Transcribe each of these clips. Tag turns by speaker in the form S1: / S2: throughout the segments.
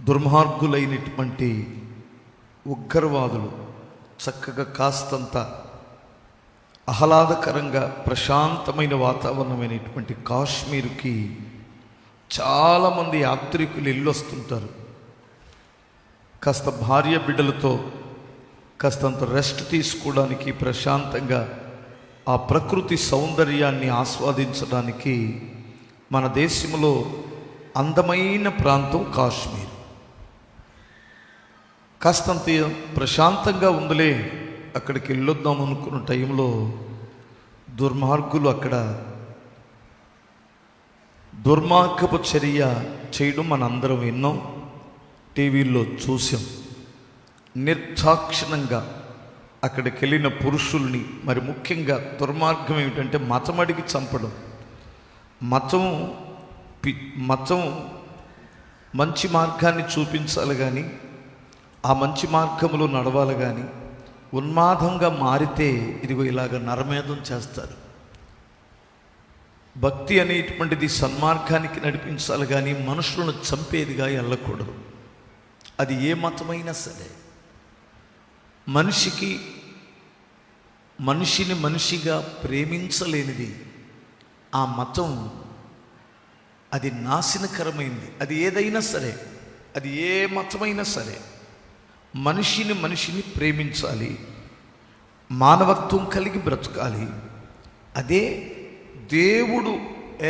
S1: దుర్మార్గులైనటువంటి ఉగ్రవాదులు చక్కగా కాస్తంత ఆహ్లాదకరంగా ప్రశాంతమైన వాతావరణమైనటువంటి కాశ్మీర్కి చాలామంది యాత్రికులు వెళ్ళొస్తుంటారు. కాస్త భార్య బిడ్డలతో కాస్తంత రెస్ట్ తీసుకోవడానికి, ప్రశాంతంగా ఆ ప్రకృతి సౌందర్యాన్ని ఆస్వాదించడానికి మన దేశంలో అందమైన ప్రాంతం కాశ్మీర్. కాస్తంత ప్రశాంతంగా ఉందిలే, అక్కడికి వెళ్ళొద్దాం అనుకున్న టైంలో దుర్మార్గులు అక్కడ దుర్మార్గపు చర్య చేయడం మనందరం విన్నాం, టీవీల్లో చూసాం. నిర్దాక్షిణ్యంగా అక్కడికి వెళ్ళిన పురుషుల్ని, మరి ముఖ్యంగా దుర్మార్గం ఏమిటంటే మతం అడిగి చంపడం. మతం మంచి మార్గాన్ని చూపించాలి కానీ, ఆ మంచి మార్గంలో నడవాలి కానీ, ఉన్మాదంగా మారితే ఇదిగో ఇలాగ నరమేధం చేస్తారు. భక్తి అనేటువంటిది సన్మార్గానికి నడిపించాలి కానీ మనుషులను చంపేదిగా వెళ్ళకూడదు. అది ఏ మతమైనా సరే. మనిషిని మనిషిగా ప్రేమించలేనిది ఆ మతం, అది నాశనకరమైంది. అది ఏదైనా సరే, అది ఏ మతమైనా సరే, మనిషిని ప్రేమించాలి, మానవత్వం కలిగి బ్రతకాలి. అదే దేవుడు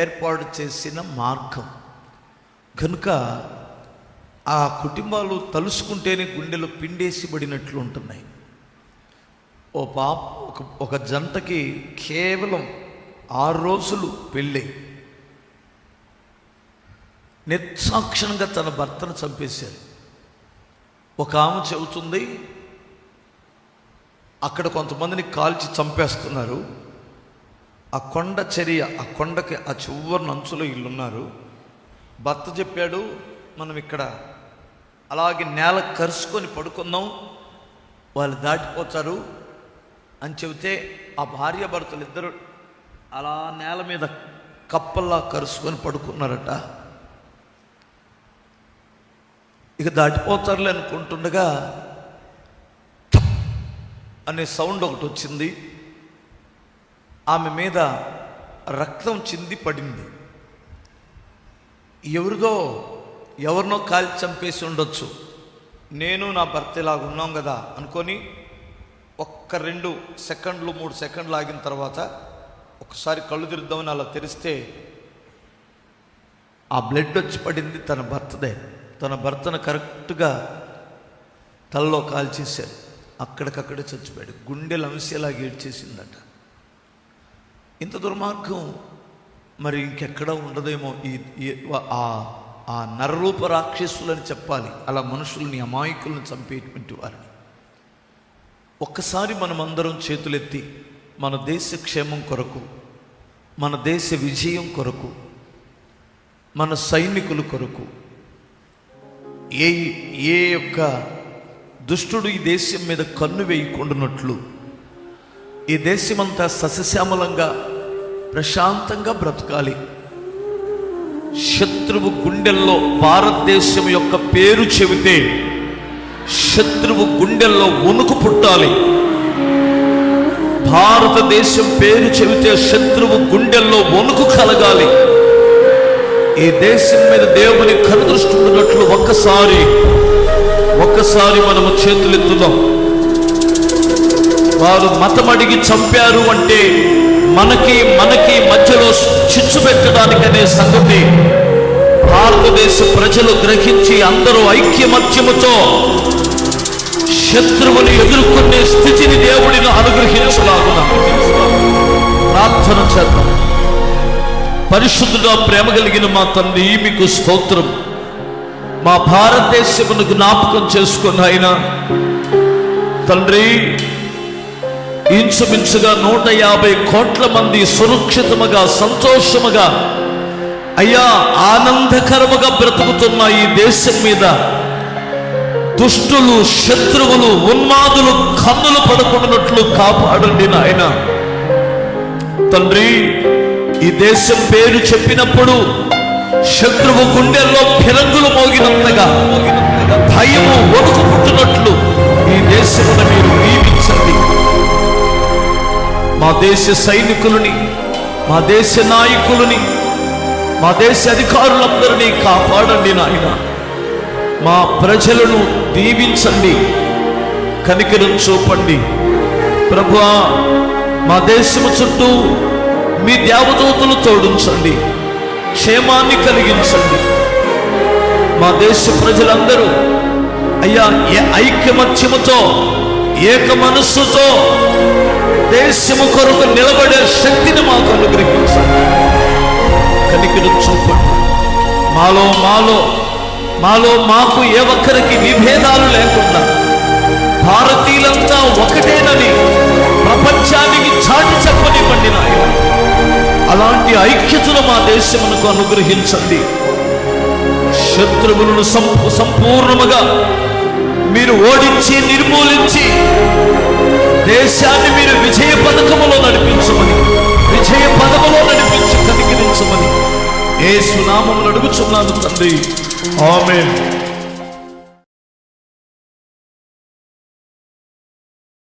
S1: ఏర్పాటు చేసిన మార్గం. కనుక ఆ కుటుంబాలు తలుసుకుంటేనే గుండెలో పిండేసిబడినట్లు ఉంటున్నాయి. ఒక జంటకి కేవలం 6 రోజులు పెళ్ళి, నిర్దాక్షిణ్యంగా తన భర్తను చంపేశారు. ఒక ఆమె చెబుతుంది, అక్కడ కొంతమందిని కాల్చి చంపేస్తున్నారు. ఆ కొండ చర్య, ఆ కొండకి ఆ చివరి అంచులో ఇల్లున్నారు. భర్త చెప్పాడు, మనం ఇక్కడ అలాగే నేల కరుచుకొని పడుకుందాం, వాళ్ళు దాటిపోతారు అని చెబితే ఆ భార్య భర్తలు ఇద్దరు అలా నేల మీద కప్పల్లా కరుచుకొని పడుకున్నారట. ఇక దాటిపోతారులే అనుకుంటుండగా అనే సౌండ్ ఒకటి వచ్చింది. ఆమె మీద రక్తం చింది పడింది. ఎవరినో కాల్చి చంపేసి ఉండొచ్చు, నేను నా భర్త ఇలాగ ఉన్నాం కదా అనుకొని 1-2 సెకండ్లు 3 సెకండ్లు ఆగిన తర్వాత ఒకసారి కళ్ళు తెరుద్దామని అలా తెరిస్తే ఆ బ్లడ్ వచ్చి పడింది తన భర్తదే. తన భర్తను కరెక్ట్గా తలలో కాల్చేశారు. అక్కడికక్కడే చచ్చిపోయాడు. గుండెలు అంశేలాగా ఏడ్చేసిందట. ఇంత దుర్మార్గం మరి ఇంకెక్కడా ఉండదేమో. ఆ నరరూప రాక్షసులని చెప్పాలి, అలా మనుషుల్ని, అమాయకులను చంపేటువంటి వారిని. ఒక్కసారి మనమందరం చేతులెత్తి మన దేశ క్షేమం కొరకు, మన దేశ విజయం కొరకు, మన సైనికుల కొరకు, ఏ యొక్క దుష్టుడు ఈ దేశం మీద కన్ను వేయకుండానట్లు, ఈ దేశమంతా సస్యశ్యామలంగా ప్రశాంతంగా బ్రతకాలి. శత్రువు గుండెల్లో భారతదేశం యొక్క పేరు చెబితే శత్రువు గుండెల్లో వణుకు పుట్టాలి. భారతదేశం పేరు చెబితే శత్రువు గుండెల్లో వణుకు కలగాలి. ఈ దేశం మీద దేవుని కనుదృష్టి ఉన్నట్లు ఒక్కసారి మనము చేతులెత్తుదాం. వారు మతం అడిగి చంపారు అంటే మనకి మధ్యలో చిచ్చు పెట్టడానికనే సంగతి భారతదేశ ప్రజలు గ్రహించి అందరూ ఐక్యమత్యముతో శత్రువుని ఎదుర్కొనే స్థితిని దేవుడిని అనుగ్రహించలాగున ప్రార్థన చేద్దాం. పరిశుద్ధుడా, ప్రేమ కలిగిన మా తండ్రి, మీకు స్తోత్రం. మా భారతదేశమును జ్ఞాపకం చేసుకున్న ఆయన తండ్రి, ఇంచుమించుగా 150 కోట్ల మంది సురక్షితముగా, సంతోషముగా, అయ్యా ఆనందకరముగా బ్రతుకుతున్న ఈ దేశం మీద దుష్టులు, శత్రువులు, ఉన్మాదులు కన్నులు పడకుండానట్లు కాపాడండి నాయన. తండ్రి, ఈ దేశం పేరు చెప్పినప్పుడు శత్రువు గుండెల్లో ఫిరంగులు మోగినంతగా భయము వణుకు పుట్టినట్లు ఈ దేశమును మీరు దీవించండి. మా దేశ సైనికులని, మా దేశ నాయకులని, మా దేశ అధికారులందరినీ కాపాడండి నాయన. మా ప్రజలను దీవించండి, కనికరం చూపండి ప్రభువా. మా దేశము చుట్టూ మీ దేవదూతలు తోడించండి, క్షేమాన్ని కలిగించండి. మా దేశ ప్రజలందరూ అయ్యా ఐక్యమత్యముతో, ఏక మనస్సుతో దేశము కొరకు నిలబడే శక్తిని మాకు అనుగ్రహించండి, కనికరం చూపండి. మాలో మాకు ఏ ఒక్కరికి విభేదాలు లేకుండా భారతీయులంతా ఒకటేనని ప్రపంచానికి చాటి చెప్పనివ్వండి నాయన. అలాంటి ఐక్యతను మా దేశమునకు అనుగ్రహించండి. శత్రువులను సంపూర్ణముగా మీరు ఓడించి నిర్మూలించి దేశాన్ని మీరు విజయ పథకములో నడిపించమని, విజయ పదములో నడిపించి కనికరించమని యేసు నామములో అడుగుచున్నాను తండ్రి. ఆమేన్.